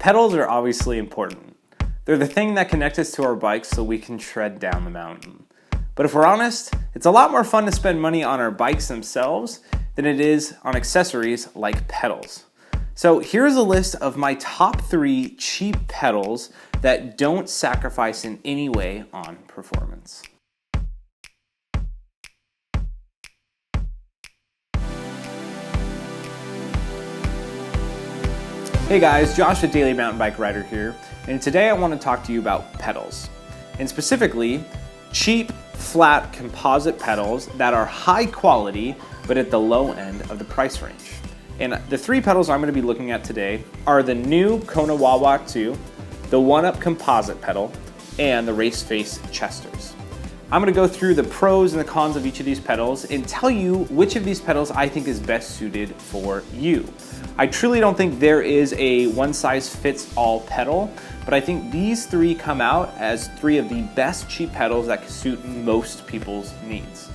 Pedals are obviously important. They're the thing that connect us to our bikes so we can tread down the mountain. But if we're honest, it's a lot more fun to spend money on our bikes themselves than it is on accessories like pedals. So here's a list of my top 3 cheap pedals that don't sacrifice in any way on performance. Hey guys, Josh the Daily Mountain Bike Rider here, and today I want to talk to you about pedals, and specifically cheap, flat composite pedals that are high quality but at the low end of the price range. And the 3 pedals I'm going to be looking at today are the new Kona Wah Wah 2, the 1UP Composite pedal, and the Race Face Chesters. I'm going to go through the pros and the cons of each of these pedals and tell you which of these pedals I think is best suited for you. I truly don't think there is a one-size-fits-all pedal, but I think these 3 come out as 3 of the best cheap pedals that can suit most people's needs.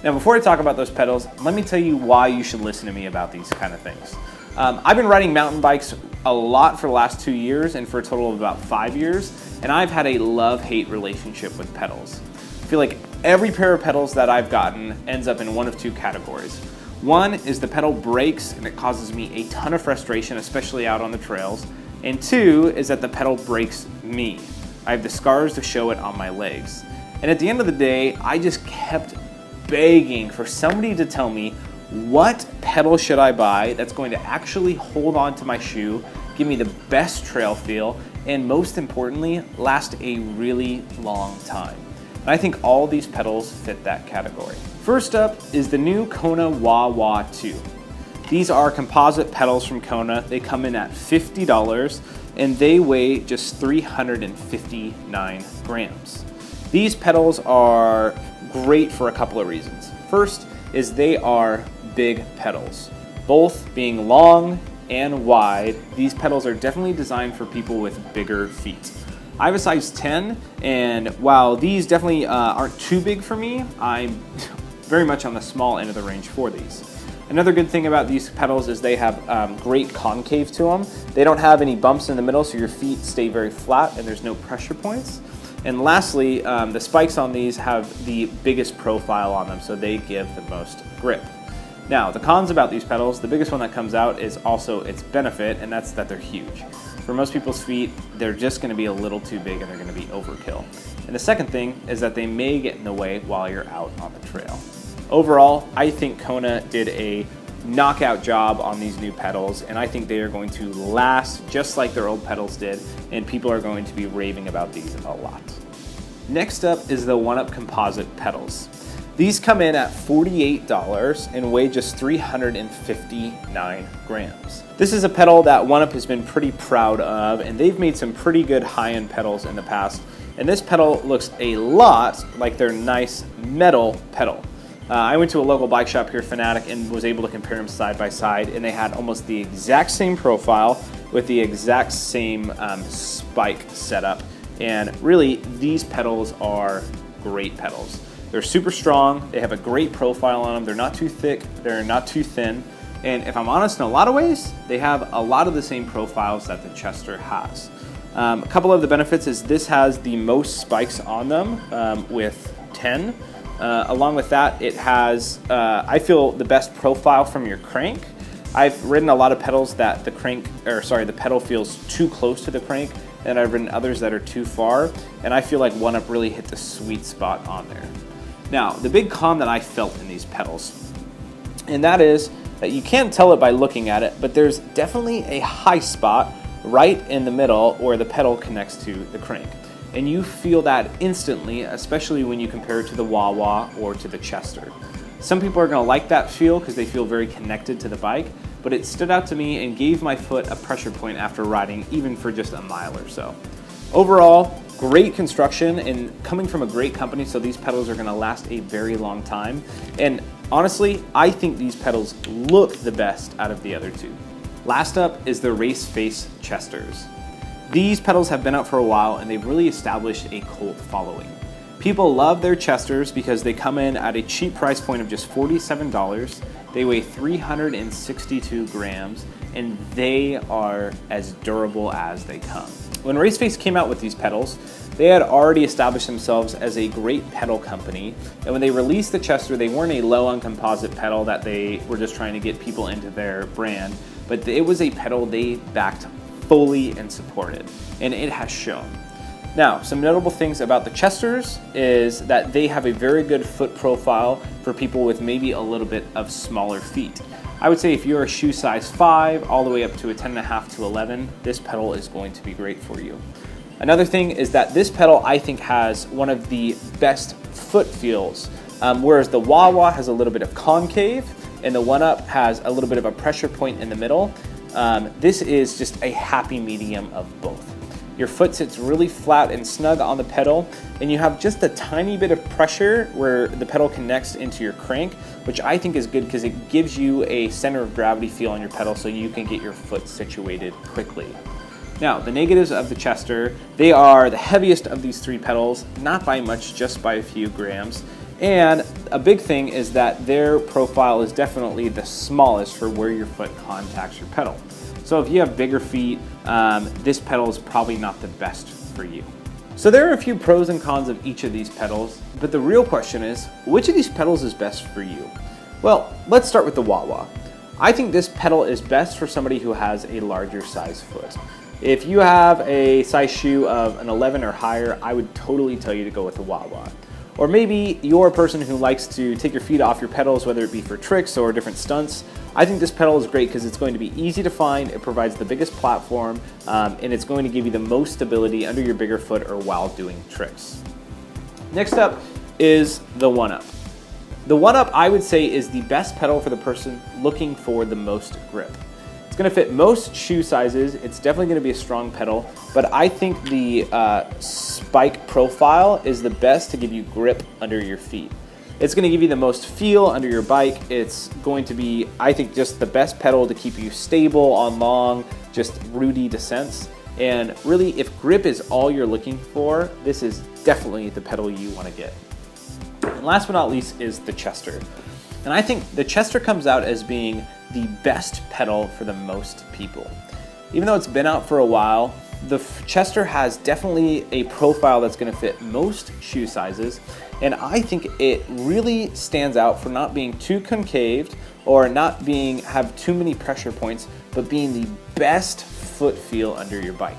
Now, before I talk about those pedals, let me tell you why you should listen to me about these kind of things. I've been riding mountain bikes a lot for the last 2 years and for a total of about 5 years, and I've had a love-hate relationship with pedals. I feel like every pair of pedals that I've gotten ends up in one of 2 categories. One is the pedal breaks and it causes me a ton of frustration, especially out on the trails. And 2 is that the pedal breaks me. I have the scars to show it on my legs. And at the end of the day, I just kept begging for somebody to tell me what pedal should I buy that's going to actually hold on to my shoe, give me the best trail feel, and most importantly, last a really long time. And I think all these pedals fit that category. First up is the new Kona Wah Wah 2. These are composite pedals from Kona. They come in at $50 and they weigh just 359 grams. These pedals are great for a couple of reasons. First is they are big pedals. Both being long and wide, these pedals are definitely designed for people with bigger feet. I have a size 10, and while these definitely aren't too big for me, I'm very much on the small end of the range for these. Another good thing about these pedals is they have great concave to them. They don't have any bumps in the middle, so your feet stay very flat and there's no pressure points. And lastly, the spikes on these have the biggest profile on them, so they give the most grip. Now, the cons about these pedals, the biggest one that comes out is also its benefit, and that's that they're huge. For most people's feet, they're just going to be a little too big and they're going to be overkill. And the second thing is that they may get in the way while you're out on the trail. Overall, I think Kona did a knockout job on these new pedals, and I think they are going to last just like their old pedals did, and people are going to be raving about these a lot. Next up is the 1UP Composite pedals. These come in at $48 and weigh just 359 grams. This is a pedal that 1UP has been pretty proud of, and they've made some pretty good high-end pedals in the past, and this pedal looks a lot like their nice metal pedal. I went to a local bike shop here, Fanatic, and was able to compare them side by side, and they had almost the exact same profile with the exact same spike setup. And really, these pedals are great pedals. They're super strong, they have a great profile on them, they're not too thick, they're not too thin, and if I'm honest, in a lot of ways, they have a lot of the same profiles that the Chester has. A couple of the benefits is this has the most spikes on them with 10. Along with that, it has, I feel, the best profile from your crank. I've ridden a lot of pedals that the pedal feels too close to the crank, and I've ridden others that are too far, and I feel like 1UP really hit the sweet spot on there. Now, the big con that I felt in these pedals, and that is that you can't tell it by looking at it, but there's definitely a high spot right in the middle where the pedal connects to the crank. And you feel that instantly, especially when you compare it to the Wah Wah or to the Chester. Some people are gonna like that feel because they feel very connected to the bike, but it stood out to me and gave my foot a pressure point after riding even for just a mile or so. Overall, great construction and coming from a great company, so these pedals are gonna last a very long time. And honestly, I think these pedals look the best out of the other 2. Last up is the Race Face Chesters. These pedals have been out for a while and they've really established a cult following. People love their Chesters because they come in at a cheap price point of just $47. They weigh 362 grams and they are as durable as they come. When Raceface came out with these pedals, they had already established themselves as a great pedal company, and when they released the Chester, they weren't a low on composite pedal that they were just trying to get people into their brand, but it was a pedal they backed fully and supported, and it has shown. Now, some notable things about the Chesters is that they have a very good foot profile for people with maybe a little bit of smaller feet. I would say if you're a shoe size 5 all the way up to a 10.5 to 11, this pedal is going to be great for you. Another thing is that this pedal I think has one of the best foot feels, whereas the Wah Wah has a little bit of concave and the One Up has a little bit of a pressure point in the middle. This is just a happy medium of both. Your foot sits really flat and snug on the pedal, and you have just a tiny bit of pressure where the pedal connects into your crank, which I think is good because it gives you a center of gravity feel on your pedal so you can get your foot situated quickly. Now, the negatives of the Chester, they are the heaviest of these 3 pedals, not by much, just by a few grams. And a big thing is that their profile is definitely the smallest for where your foot contacts your pedal. So if you have bigger feet, this pedal is probably not the best for you. So there are a few pros and cons of each of these pedals, but the real question is, which of these pedals is best for you? Well, let's start with the Wah Wah. I think this pedal is best for somebody who has a larger size foot. If you have a size shoe of an 11 or higher, I would totally tell you to go with the Wah Wah. Or maybe you're a person who likes to take your feet off your pedals, whether it be for tricks or different stunts. I think this pedal is great because it's going to be easy to find, it provides the biggest platform, and it's going to give you the most stability under your bigger foot or while doing tricks. Next up is the One Up. The One Up, I would say, is the best pedal for the person looking for the most grip. It's going to fit most shoe sizes. It's definitely going to be a strong pedal, but I think the spike profile is the best to give you grip under your feet. It's going to give you the most feel under your bike. It's going to be, I think, just the best pedal to keep you stable on long, just rooty descents. And really, if grip is all you're looking for, this is definitely the pedal you want to get. And last but not least is the Chester. And I think the Chester comes out as being the best pedal for the most people. Even though it's been out for a while, the Chester has definitely a profile that's going to fit most shoe sizes, and I think it really stands out for not being too concaved or not have too many pressure points, but being the best foot feel under your bike.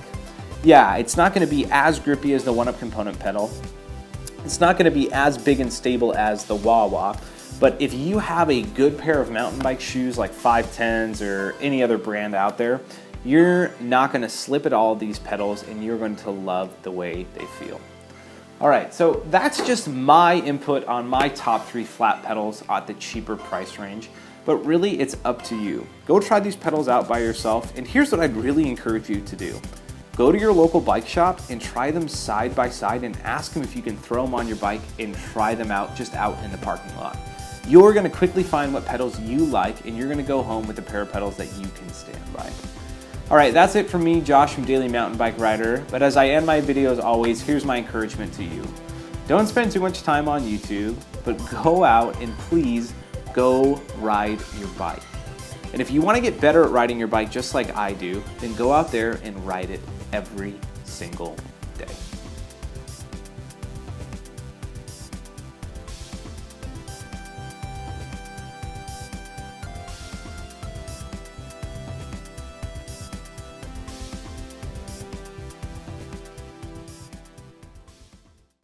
Yeah, it's not going to be as grippy as the One Up component pedal. It's not going to be as big and stable as the Wah Wah. But if you have a good pair of mountain bike shoes like 510s or any other brand out there, you're not going to slip at all of these pedals and you're going to love the way they feel. All right, so that's just my input on my top 3 flat pedals at the cheaper price range, but really it's up to you. Go try these pedals out by yourself, and here's what I'd really encourage you to do. Go to your local bike shop and try them side by side and ask them if you can throw them on your bike and try them out just out in the parking lot. You're going to quickly find what pedals you like, and you're going to go home with a pair of pedals that you can stand by. All right, that's it from me, Josh from Daily Mountain Bike Rider. But as I end my videos always, here's my encouragement to you. Don't spend too much time on YouTube, but go out and please go ride your bike. And if you want to get better at riding your bike just like I do, then go out there and ride it every single day.